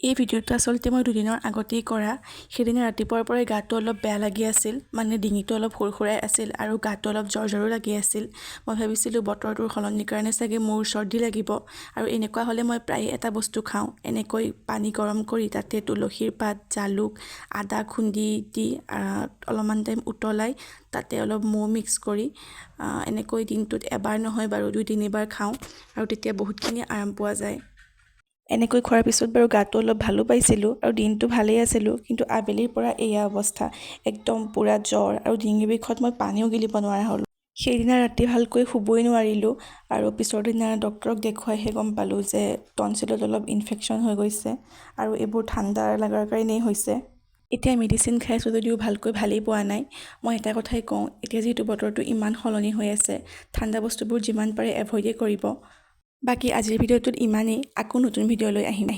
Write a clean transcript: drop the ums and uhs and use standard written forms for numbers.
এই ভিডিঅ'টো আচলতে মই দুদিনৰ আগতেই কৰা। সেইদিনা ৰাতিপুৱাৰ পৰাই গাটো অলপ বেয়া লাগি আছিল, মানে ডিঙিটো অলপ সুৰসুৰাই আছিল আৰু গাটো অলপ জ্বৰ লাগি আছিল। মই ভাবিছিলোঁ বতৰটোৰ সলনিৰ কাৰণে চাগে মোৰ চৰ্দি লাগিব, আৰু এনেকুৱা হ'লে মই প্ৰায় এটা বস্তু খাওঁ, এনেকৈ পানী গৰম কৰি তাতে তুলসীৰ পাত, জালুক, আদা খুন্দি দি অলপমান টাইম উতলাই তাতে অলপ মৌ মিক্স কৰি এনেকৈ দিনটোত এবাৰ নহয় বাৰু 2-3বাৰ খাওঁ, আৰু তেতিয়া বহুতখিনি আৰাম পোৱা যায়। এনেকৈ খোৱাৰ পিছত বাৰু গাটো অলপ ভালো পাইছিলোঁ আৰু দিনটো ভালেই আছিলোঁ, কিন্তু আবেলিৰ পৰা এয়া অৱস্থা, একদম পূৰা জ্বৰ আৰু ডিঙিৰ বিষত মই পানীও গিলিব নোৱাৰা হ'লোঁ। সেইদিনা ৰাতি ভালকৈ শুবই নোৱাৰিলোঁ, আৰু পিছৰ দিনা ডক্তৰক দেখুৱাইহে গম পালোঁ যে টনচিলত অলপ ইনফেকশ্যন হৈ গৈছে, আৰু এইবোৰ ঠাণ্ডা লগাৰ কাৰণেই হৈছে। এতিয়া মেডিচিন খাইছোঁ যদিও ভালেই পোৱা নাই। মই এটা কথাই কওঁ, এতিয়া যিহেতু বতৰটো ইমান সলনি হৈ আছে, ঠাণ্ডা বস্তুবোৰ যিমান পাৰে এভইডেই কৰিব। বাকী আজিৰ ভিডিঅ'টোত ইমানেই, আকৌ নতুন ভিডিঅ' লৈ আহিম।